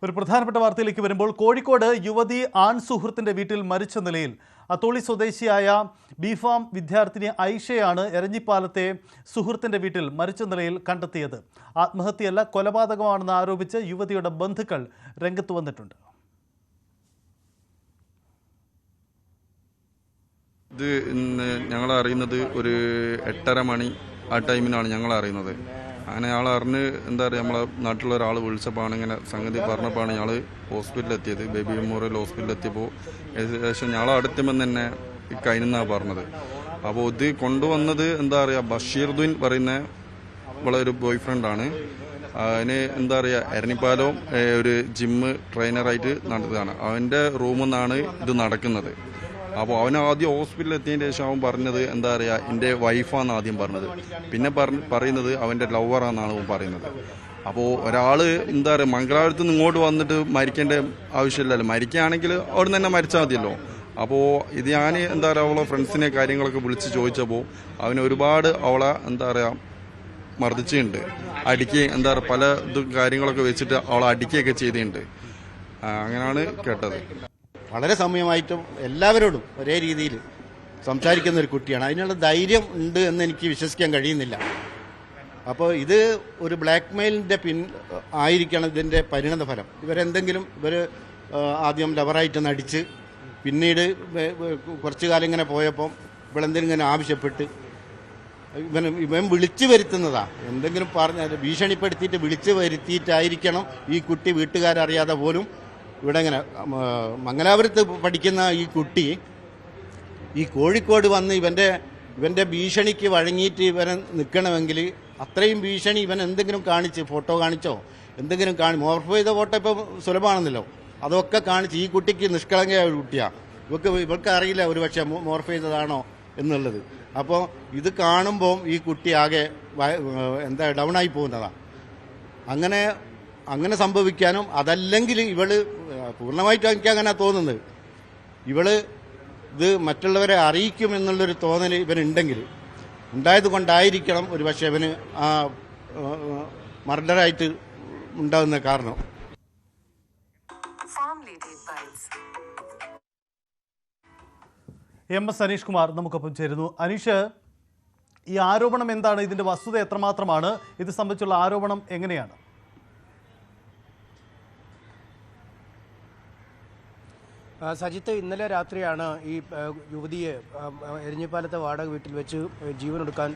ഒരു പ്രധാനപ്പെട്ട വാർത്തയിലേക്ക് വരുമ്പോൾ കോഴിക്കോട് യുവതി ആൺ സുഹൃത്തിന്റെ വീട്ടിൽ മരിച്ച നിലയിൽ അത്തോളി സ്വദേശിയായ ബിഫാം വിദ്യാർത്ഥിനി ഐഷയാണ് എരഞ്ഞിപ്പാലത്തെ സുഹൃത്തിന്റെ വീട്ടിൽ മരിച്ച നിലയിൽ കണ്ടെത്തിയത്. ആത്മഹത്യയല്ല, കൊലപാതകമാണെന്ന് ആരോപിച്ച് യുവതിയുടെ ബന്ധുക്കൾ രംഗത്ത് വന്നിട്ടുണ്ട്. ഇത് ഇന്ന് ഞങ്ങൾ അറിയുന്നത് ഒരു 8:30 മണി ആ ടൈമിനാണ് ഞങ്ങൾ അറിയുന്നത്. അങ്ങനെ ഞങ്ങൾ അറിഞ്ഞ് എന്താ പറയുക, നമ്മളെ നാട്ടിലുള്ള ഒരാൾ വിളിച്ചപ്പോൾ ഇങ്ങനെ സംഗതി പറഞ്ഞപ്പോഴാണ് ഞങ്ങൾ ഹോസ്പിറ്റലിൽ എത്തിയത്. ബേബി മെമ്മോറിയൽ ഹോസ്പിറ്റലിൽ എത്തിയപ്പോൾ ഏകദേശം ഞങ്ങൾ അടുത്തുമ്പോൾ തന്നെ കഴിഞ്ഞെന്നാണ് പറഞ്ഞത്. അപ്പോൾ ഇത് കൊണ്ടുവന്നത് എന്താ പറയുക, ബഷീർദ്ദീൻ പറയുന്ന ഒരു ബോയ് ഫ്രണ്ടാണ്. അതിന് എന്താ പറയുക, എരഞ്ഞിപ്പാലം ഒരു ജിമ്മ് ട്രെയിനറായിട്ട് നടത്തുകയാണ്. അവൻ്റെ റൂമിൽ നിന്നാണ് ഇത് നടക്കുന്നത്. അപ്പോൾ അവൻ ആദ്യം ഹോസ്പിറ്റലിൽ എത്തിയതിന് ശേഷം അവൻ പറഞ്ഞത് എന്താ പറയുക, എൻ്റെ വൈഫാണെന്ന് ആദ്യം പറഞ്ഞത്. പിന്നെ പറയുന്നത് അവൻ്റെ ലവറാണെന്നാണ് അവൻ പറയുന്നത്. അപ്പോൾ ഒരാൾ എന്താ പറയുക, മംഗലാപുരത്ത് നിന്ന് ഇങ്ങോട്ട് വന്നിട്ട് മരിക്കേണ്ട ആവശ്യമില്ലല്ലോ. മരിക്കുകയാണെങ്കിൽ അവിടെ നിന്ന് തന്നെ മരിച്ചാൽ മതിയല്ലോ. അപ്പോൾ ഇത് ഞാൻ എന്താ പറയുക, അവളെ ഫ്രണ്ട്സിനെ കാര്യങ്ങളൊക്കെ വിളിച്ച് ചോദിച്ചപ്പോൾ അവന് ഒരുപാട് അവളെ എന്താ പറയുക മർദ്ദിച്ചിട്ടുണ്ട്. അടിക്കുകയും എന്താ പറയുക, പല കാര്യങ്ങളൊക്കെ വെച്ചിട്ട് അവളെ അടിക്കുകയൊക്കെ ചെയ്തിട്ടുണ്ട്. അങ്ങനെയാണ് കേട്ടത്. വളരെ സമയമായിട്ടും എല്ലാവരോടും ഒരേ രീതിയിൽ സംസാരിക്കുന്ന ഒരു കുട്ടിയാണ്. അതിനുള്ള ധൈര്യം ഉണ്ട് എന്ന് എനിക്ക് വിശ്വസിക്കാൻ കഴിയുന്നില്ല. അപ്പോൾ ഇത് ഒരു ബ്ലാക്ക് മെയിലിൻ്റെ ആയിരിക്കണം ഇതിൻ്റെ പരിണത ഫലം. ഇവർ ആദ്യം ലവറായിട്ട് നടിച്ച് പിന്നീട് കുറച്ചു കാലം ഇങ്ങനെ പോയപ്പം ഇവളെന്തെങ്കിലും ഇങ്ങനെ ആവശ്യപ്പെട്ട് ഇവൻ വിളിച്ചു വരുത്തുന്നതാ. എന്തെങ്കിലും ഭീഷണിപ്പെടുത്തിയിട്ട് വിളിച്ചു വരുത്തിയിട്ടായിരിക്കണം ഈ കുട്ടി വീട്ടുകാരറിയാതെ പോലും ഇവിടെ ഇങ്ങനെ മംഗലാപുരത്ത് പഠിക്കുന്ന ഈ കുട്ടി ഈ കോഴിക്കോട് വന്ന് ഇവൻ്റെ ഭീഷണിക്ക് വഴങ്ങിയിട്ട് ഇവനെ നിൽക്കണമെങ്കിൽ അത്രയും ഭീഷണി ഇവൻ എന്തെങ്കിലും കാണിച്ച് ഫോട്ടോ കാണിച്ചോ എന്തെങ്കിലും മോർഫ് ചെയ്ത ഫോട്ടോ ഇപ്പം സുലഭമാണെന്നല്ലോ, അതൊക്കെ കാണിച്ച് ഈ കുട്ടിക്ക് നിഷ്കളങ്കയായ ഒരു കുട്ടിയാണ്. ഇവർക്ക് അറിയില്ല ഒരു പക്ഷേ മോർഫ് ചെയ്തതാണോ എന്നുള്ളത്. അപ്പോൾ ഇത് കാണുമ്പോൾ ഈ കുട്ടി ആകെ ഡൗണായി പോകുന്നതാണ്. അങ്ങനെ സംഭവിക്കാനും, അതല്ലെങ്കിൽ ഇവള് പൂർണ്ണമായിട്ടും എനിക്ക് അങ്ങനെ തോന്നുന്നത്, ഇവള് ഇത് മറ്റുള്ളവരെ അറിയിക്കുമെന്നുള്ളൊരു തോന്നൽ ഇവനുണ്ടെങ്കിൽ ഉണ്ടായത് കൊണ്ടായിരിക്കണം ഒരു പക്ഷേ ഇവന് ആ മർഡറായിട്ട് ഉണ്ടാകുന്ന കാരണം. MS അനീഷ് കുമാർ നമുക്കൊപ്പം ചേരുന്നു. അനീഷ്, ഈ ആരോപണം എന്താണ്? ഇതിന്റെ വസ്തുത എത്രമാത്രമാണ്? ഇത് സംബന്ധിച്ചുള്ള ആരോപണം എങ്ങനെയാണ്? സജിത്ത്, ഇന്നലെ രാത്രിയാണ് ഈ യുവതിയെ എരഞ്ഞിപ്പാലത്തെ വാടക വീട്ടിൽ വെച്ച് ജീവനൊടുക്കാൻ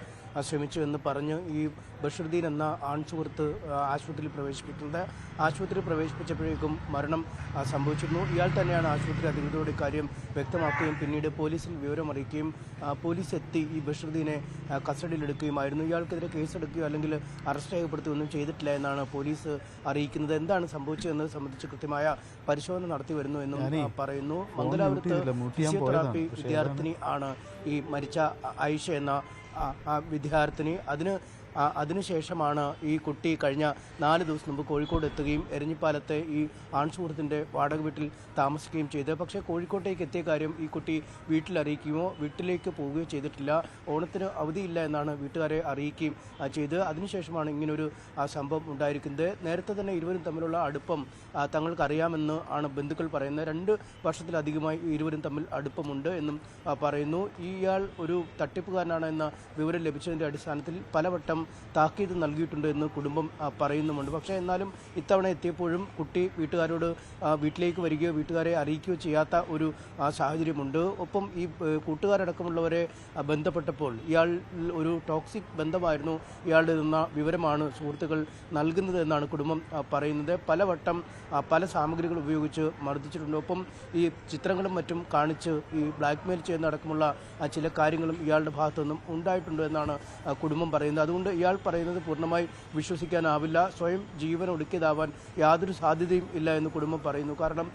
ശ്രമിച്ചു എന്ന് പറഞ്ഞ് ഈ ബഷീർദ്ദീൻ എന്ന ആൺസുഹൃത്ത് ആശുപത്രിയിൽ പ്രവേശിപ്പിക്കുന്നത്. ആശുപത്രിയിൽ പ്രവേശിപ്പിച്ചപ്പോഴേക്കും മരണം സംഭവിച്ചിരുന്നു. ഇയാൾ തന്നെയാണ് ആശുപത്രി അധികൃതരോട് ഇക്കാര്യം വ്യക്തമാക്കുകയും പിന്നീട് പോലീസിൽ വിവരമറിയിക്കുകയും പോലീസ് എത്തി ഈ ബഷീർദ്ദീനെ കസ്റ്റഡിയിലെടുക്കുകയുമായിരുന്നു. ഇയാൾക്കെതിരെ കേസെടുക്കുകയോ അല്ലെങ്കിൽ അറസ്റ്റ് രേഖപ്പെടുത്തുകയൊന്നും ചെയ്തിട്ടില്ല എന്നാണ് പോലീസ് അറിയിക്കുന്നത്. എന്താണ് സംഭവിച്ചതെന്നത് സംബന്ധിച്ച് കൃത്യമായ പരിശോധന നടത്തി വരുന്നു എന്നും പറയുന്നു. മംഗലാപുരത്ത് ഫിസിയോതെറാപ്പി വിദ്യാർത്ഥിനി ആണ് ഈ മരിച്ച ഐഷ എന്ന വിദ്യാർത്ഥിനി. അതിനുശേഷമാണ് ഈ കുട്ടി കഴിഞ്ഞ 4 ദിവസം മുമ്പ് കോഴിക്കോട് എത്തുകയും എരഞ്ഞിപ്പാലത്തെ ഈ ആൺസുഹൃത്തിൻ്റെ വാടക വീട്ടിൽ താമസിക്കുകയും ചെയ്തത്. പക്ഷേ കോഴിക്കോട്ടേക്ക് എത്തിയ കാര്യം ഈ കുട്ടി വീട്ടിലറിയിക്കുകയോ വീട്ടിലേക്ക് പോവുകയോ ചെയ്തിട്ടില്ല. ഓണത്തിന് അവധിയില്ല എന്നാണ് വീട്ടുകാരെ അറിയിക്കുകയും ചെയ്തത്. അതിനുശേഷമാണ് ഇങ്ങനൊരു സംഭവം ഉണ്ടായിരിക്കുന്നത്. നേരത്തെ തന്നെ ഇരുവരും തമ്മിലുള്ള അടുപ്പം തങ്ങൾക്കറിയാമെന്ന് ആണ് ബന്ധുക്കൾ പറയുന്നത്. 2 വർഷത്തിലധികമായി ഇരുവരും തമ്മിൽ അടുപ്പമുണ്ട് എന്നും പറയുന്നു. ഇയാൾ ഒരു തട്ടിപ്പുകാരനാണ് എന്ന വിവരം ലഭിച്ചതിൻ്റെ അടിസ്ഥാനത്തിൽ പലവട്ടം താക്കീത് നൽകിയിട്ടുണ്ട് എന്ന് കുടുംബം പറയുന്നുമുണ്ട്. പക്ഷേ എന്നാലും ഇത്തവണ എത്തിയപ്പോഴും കുട്ടി വീട്ടുകാരോട് വീട്ടിലേക്ക് വരികയോ വീട്ടുകാരെ അറിയിക്കുകയോ ചെയ്യാത്ത ഒരു സാഹചര്യമുണ്ട്. ഒപ്പം ഈ കൂട്ടുകാരടക്കമുള്ളവരെ ബന്ധപ്പെട്ടപ്പോൾ ഇയാൾ ഒരു ടോക്സിക് ബന്ധമായിരുന്നു ഇയാളുടെ നിന്ന വിവരമാണ് സുഹൃത്തുക്കൾ നൽകുന്നത് എന്നാണ് കുടുംബം പറയുന്നത്. പലവട്ടം പല സാമഗ്രികൾ ഉപയോഗിച്ച് മർദ്ദിച്ചിട്ടുണ്ട്. ഒപ്പം ഈ ചിത്രങ്ങളും മറ്റും കാണിച്ച് ഈ ബ്ലാക്ക് മെയിൽ ചെയ്യുന്നതടക്കമുള്ള ചില കാര്യങ്ങളും ഇയാളുടെ ഭാഗത്തു നിന്നും ഉണ്ടായിട്ടുണ്ട് എന്നാണ് കുടുംബം പറയുന്നത്. അതുകൊണ്ട് ഇയാൾ പറയുന്നത് പൂർണ്ണമായി വിശ്വസിക്കാനാവില്ല. സ്വയം ജീവൻ ഒടുക്കിയതാവാൻ യാതൊരു സാധ്യതയും ഇല്ല എന്ന് കുടുംബം പറയുന്നു. കാരണം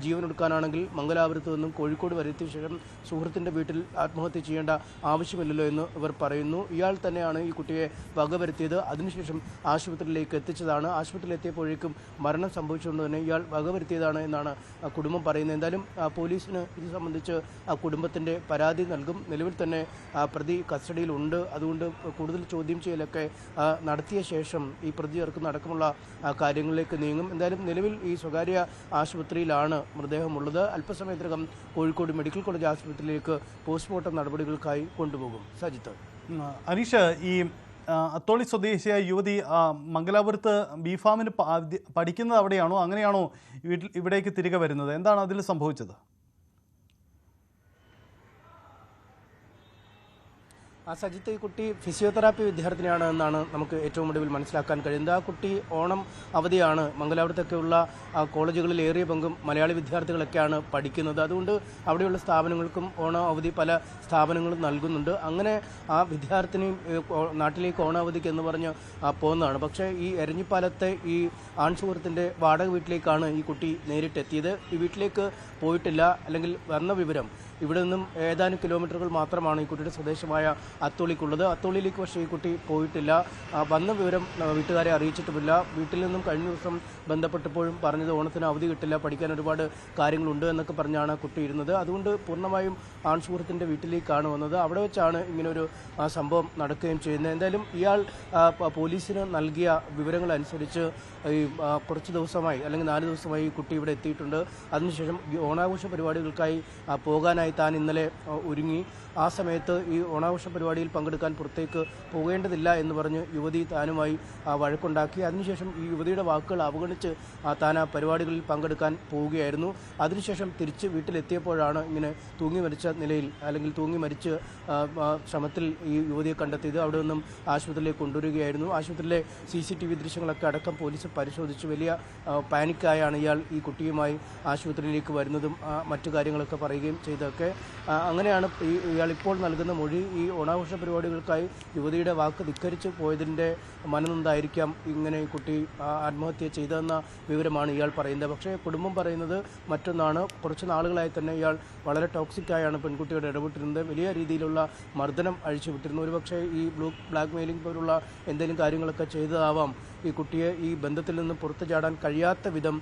ജീവൻ ഒടുക്കാനാണെങ്കിൽ മംഗലാപുരത്ത് നിന്നും കോഴിക്കോട് വരെത്തിയ ശേഷം സുഹൃത്തിൻ്റെ വീട്ടിൽ ആത്മഹത്യ ചെയ്യേണ്ട ആവശ്യമില്ലല്ലോ എന്ന് ഇവർ പറയുന്നു. ഇയാൾ തന്നെയാണ് ഈ കുട്ടിയെ വകവരുത്തിയത്. അതിനുശേഷം ആശുപത്രിയിലേക്ക് എത്തിച്ചതാണ്. ആശുപത്രിയിൽ എത്തിയപ്പോഴേക്കും മരണം സംഭവിച്ചുകൊണ്ട് തന്നെ ഇയാൾ വകവരുത്തിയതാണ് എന്നാണ് കുടുംബം പറയുന്നത്. എന്തായാലും പോലീസിന് ഇത് സംബന്ധിച്ച് കുടുംബത്തിൻ്റെ പരാതി നൽകും. നിലവിൽ തന്നെ പ്രതി കസ്റ്റഡിയിലുണ്ട്. അതുകൊണ്ട് കൂടുതൽ ചോദ്യം ചെയ്യൽ പരിശോധനയൊക്കെ നടത്തിയ ശേഷം ഈ പ്രതി ചേർക്കുന്ന അടക്കമുള്ള കാര്യങ്ങളിലേക്ക് നീങ്ങും. എന്തായാലും നിലവിൽ ഈ സ്വകാര്യ ആശുപത്രിയിലാണ് മൃതദേഹമുള്ളത്. അല്പസമയത്തിനകം കോഴിക്കോട് മെഡിക്കൽ കോളേജ് ആശുപത്രിയിലേക്ക് പോസ്റ്റ്മോർട്ടം നടപടികൾക്കായി കൊണ്ടുപോകും. സജിത്ത്. അനീഷ്, ഈ അത്തോളി സ്വദേശിയായ യുവതി മംഗലാപുരത്ത് ബിഫാമിന് പഠിക്കുന്നത് അവിടെയാണോ? അങ്ങനെയാണോ ഇവിടേക്ക് തിരികെ വരുന്നത്? എന്താണ് അതിൽ സംഭവിച്ചത്? സജിത്ത്, ഈ കുട്ടി ഫിസിയോതെറാപ്പി വിദ്യാർത്ഥിനിയാണ് എന്നാണ് നമുക്ക് ഏറ്റവും ഒടുവിൽ മനസ്സിലാക്കാൻ കഴിയുന്നത്. ആ കുട്ടി ഓണം അവധിയാണ്. മംഗലാപുരത്തൊക്കെയുള്ള കോളേജുകളിൽ ഏറിയ പങ്കും മലയാളി വിദ്യാർത്ഥികളൊക്കെയാണ് പഠിക്കുന്നത്. അതുകൊണ്ട് അവിടെയുള്ള സ്ഥാപനങ്ങൾക്കും ഓണം അവധി പല സ്ഥാപനങ്ങളും നൽകുന്നുണ്ട്. അങ്ങനെ ആ വിദ്യാർത്ഥിനി നാട്ടിലേക്ക് ഓണാവധിക്ക് എന്ന് പറഞ്ഞ് പോകുന്നതാണ്. പക്ഷേ ഈ എരഞ്ഞിപ്പാലത്തെ ഈ ആൺസുഹൃത്തിൻ്റെ വാടക വീട്ടിലേക്കാണ് ഈ കുട്ടി നേരിട്ടെത്തിയത്. ഈ വീട്ടിലേക്ക് പോയിട്ടില്ല, അല്ലെങ്കിൽ വന്ന വിവരം ഇവിടെ നിന്നും ഏതാനും കിലോമീറ്ററുകൾ മാത്രമാണ് ഈ കുട്ടിയുടെ സ്വദേശമായ അത്തോളിക്കുള്ളത്. അത്തോളിയിലേക്ക് പക്ഷേ ഈ കുട്ടി പോയിട്ടില്ല. വന്ന വിവരം വീട്ടുകാരെ അറിയിച്ചിട്ടുമില്ല. വീട്ടിൽ നിന്നും കഴിഞ്ഞ ദിവസം ബന്ധപ്പെട്ടപ്പോഴും പറഞ്ഞത് ഓണത്തിന് അവധി കിട്ടില്ല, പഠിക്കാൻ ഒരുപാട് കാര്യങ്ങളുണ്ട് എന്നൊക്കെ പറഞ്ഞാണ് കുട്ടി ഇരുന്നത്. അതുകൊണ്ട് പൂർണ്ണമായും ആൺസുഹൃത്തിൻ്റെ വീട്ടിലേക്കാണ് വന്നത്. അവിടെ വെച്ചാണ് ഇങ്ങനൊരു സംഭവം നടക്കുകയും ചെയ്യുന്നത്. എന്തായാലും ഇയാൾ പോലീസിന് നൽകിയ വിവരങ്ങളനുസരിച്ച് ഈ കുറച്ച് ദിവസമായി, അല്ലെങ്കിൽ 4 ദിവസമായി ഈ കുട്ടി ഇവിടെ എത്തിയിട്ടുണ്ട്. അതിനുശേഷം ഓണാഘോഷ പരിപാടികൾക്കായി പോകാനായി താൻ ഇന്നലെ ഒരുങ്ങി. ആ സമയത്ത് ഈ ഓണാഘോഷ പരിപാടിയിൽ പങ്കെടുക്കാൻ പുറത്തേക്ക് പോകേണ്ടതില്ല എന്ന് പറഞ്ഞ് യുവതി താനുമായി വഴക്കുണ്ടാക്കി. അതിനുശേഷം ഈ യുവതിയുടെ വാക്കുകൾ അവഗണിച്ച് താൻ ആ പരിപാടികളിൽ പങ്കെടുക്കാൻ പോവുകയായിരുന്നു. അതിനുശേഷം തിരിച്ച് വീട്ടിലെത്തിയപ്പോഴാണ് ഇങ്ങനെ തൂങ്ങി മരിച്ച നിലയിൽ, അല്ലെങ്കിൽ തൂങ്ങി മരിച്ച് ശ്രമത്തിൽ ഈ യുവതിയെ കണ്ടെത്തിയത്. അവിടെ നിന്നും ആശുപത്രിയിലേക്ക് കൊണ്ടുവരികയായിരുന്നു. ആശുപത്രിയിലെ CCTV ദൃശ്യങ്ങളൊക്കെ അടക്കം പോലീസ് പരിശോധിച്ച് വലിയ പാനിക്കായാണ് ഇയാൾ ഈ കുട്ടിയുമായി ആശുപത്രിയിലേക്ക് വരുന്നതും മറ്റു കാര്യങ്ങളൊക്കെ പറയുകയും ചെയ്തൊക്കെ. അങ്ങനെയാണ് ഇയാൾ ഇപ്പോൾ നൽകുന്ന മൊഴി. ഈ ഓണാഘോഷ പരിപാടികൾക്കായി യുവതിയുടെ വാക്ക് ധിക്കരിച്ച് പോയതിൻ്റെ മനനൊന്തായിരിക്കാം ഇങ്ങനെ ഈ കുട്ടി ആത്മഹത്യ ചെയ്തതെന്ന വിവരമാണ് ഇയാൾ പറയുന്നത്. പക്ഷേ കുടുംബം പറയുന്നത് മറ്റൊന്നാണ്. കുറച്ച് നാളുകളായി തന്നെ ഇയാൾ വളരെ ടോക്സിക്കായാണ് പെൺകുട്ടിയോട് ഇടപെട്ടിരുന്നത്. വലിയ രീതിയിലുള്ള മർദ്ദനം അഴിച്ചുവിട്ടിരുന്നു. ഒരുപക്ഷെ ഈ ബ്ലാക്ക് മെയിലിംഗ് പോലുള്ള എന്തെങ്കിലും കാര്യങ്ങളൊക്കെ ചെയ്തതാവാം ഈ കുട്ടിയെ ഈ ബന്ധത്തിൽ നിന്ന് പുറത്തു ചാടാൻ കഴിയാത്ത വിധം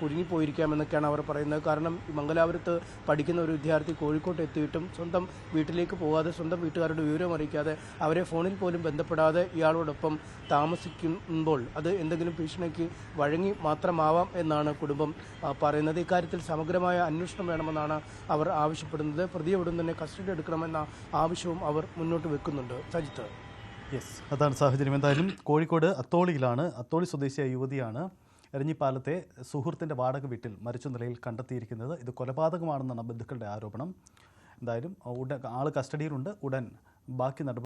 കുരുങ്ങിപ്പോയിരിക്കാമെന്നൊക്കെയാണ് അവർ പറയുന്നത്. കാരണം മംഗലാപുരത്ത് പഠിക്കുന്ന ഒരു വിദ്യാർത്ഥി കോഴിക്കോട്ട് എത്തിയിട്ടും സ്വന്തം വീട്ടിലേക്ക് പോകാതെ, സ്വന്തം വീട്ടുകാരുടെ വിവരം അറിയിക്കാതെ, അവരെ ഫോണിൽ പോലും ബന്ധപ്പെടാതെ ഇയാളോടൊപ്പം താമസിക്കുമ്പോൾ അത് എന്തെങ്കിലും ഭീഷണിക്ക് വഴങ്ങി മാത്രമാവാം എന്നാണ് കുടുംബം പറയുന്നത്. ഇക്കാര്യത്തിൽ സമഗ്രമായ അന്വേഷണം വേണമെന്നാണ് അവർ ആവശ്യപ്പെടുന്നത്. പ്രതിയെ ഉടൻ തന്നെ കസ്റ്റഡി എടുക്കണമെന്ന ആവശ്യവും അവർ മുന്നോട്ട് വെക്കുന്നുണ്ട്. സജിത്ത്. യെസ്, അതാണ് സാഹചര്യം. എന്തായാലും കോഴിക്കോട് അത്തോളിയിലാണ്. അത്തോളി സ്വദേശിയായ യുവതിയാണ് എരഞ്ഞിപ്പാലത്തെ സുഹൃത്തിൻ്റെ വാടക വീട്ടിൽ മരിച്ച നിലയിൽ കണ്ടെത്തിയിരിക്കുന്നത്. ഇത് കൊലപാതകമാണെന്നാണ് ബന്ധുക്കളുടെ ആരോപണം. എന്തായാലും ആൾ കസ്റ്റഡിയിലുണ്ട്. ഉടൻ ബാക്കി നടപടി